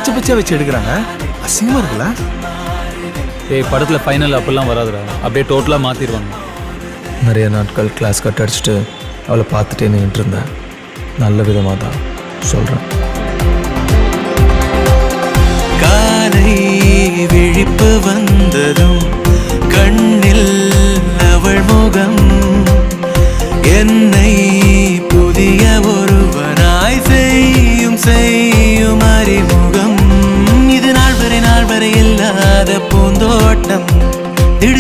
பச்சை பச்சையாக வச்சு எடுக்கிறாங்க. அசிங்கமாக இருக்குல்ல? ஏய், படத்தில் ஃபைனல் அப்படிலாம் வராதுடா, அப்படியே டோட்டலாக மாற்றிடுவாங்க. நிறைய நாட்கள் கிளாஸ் கட் அடிச்சுட்டு அவளை பார்த்துட்டே நின்றுட்டு இருந்தேன். நல்ல விதமாக தான் சொல்கிறேன். காலை விழிப்பு வந்ததும்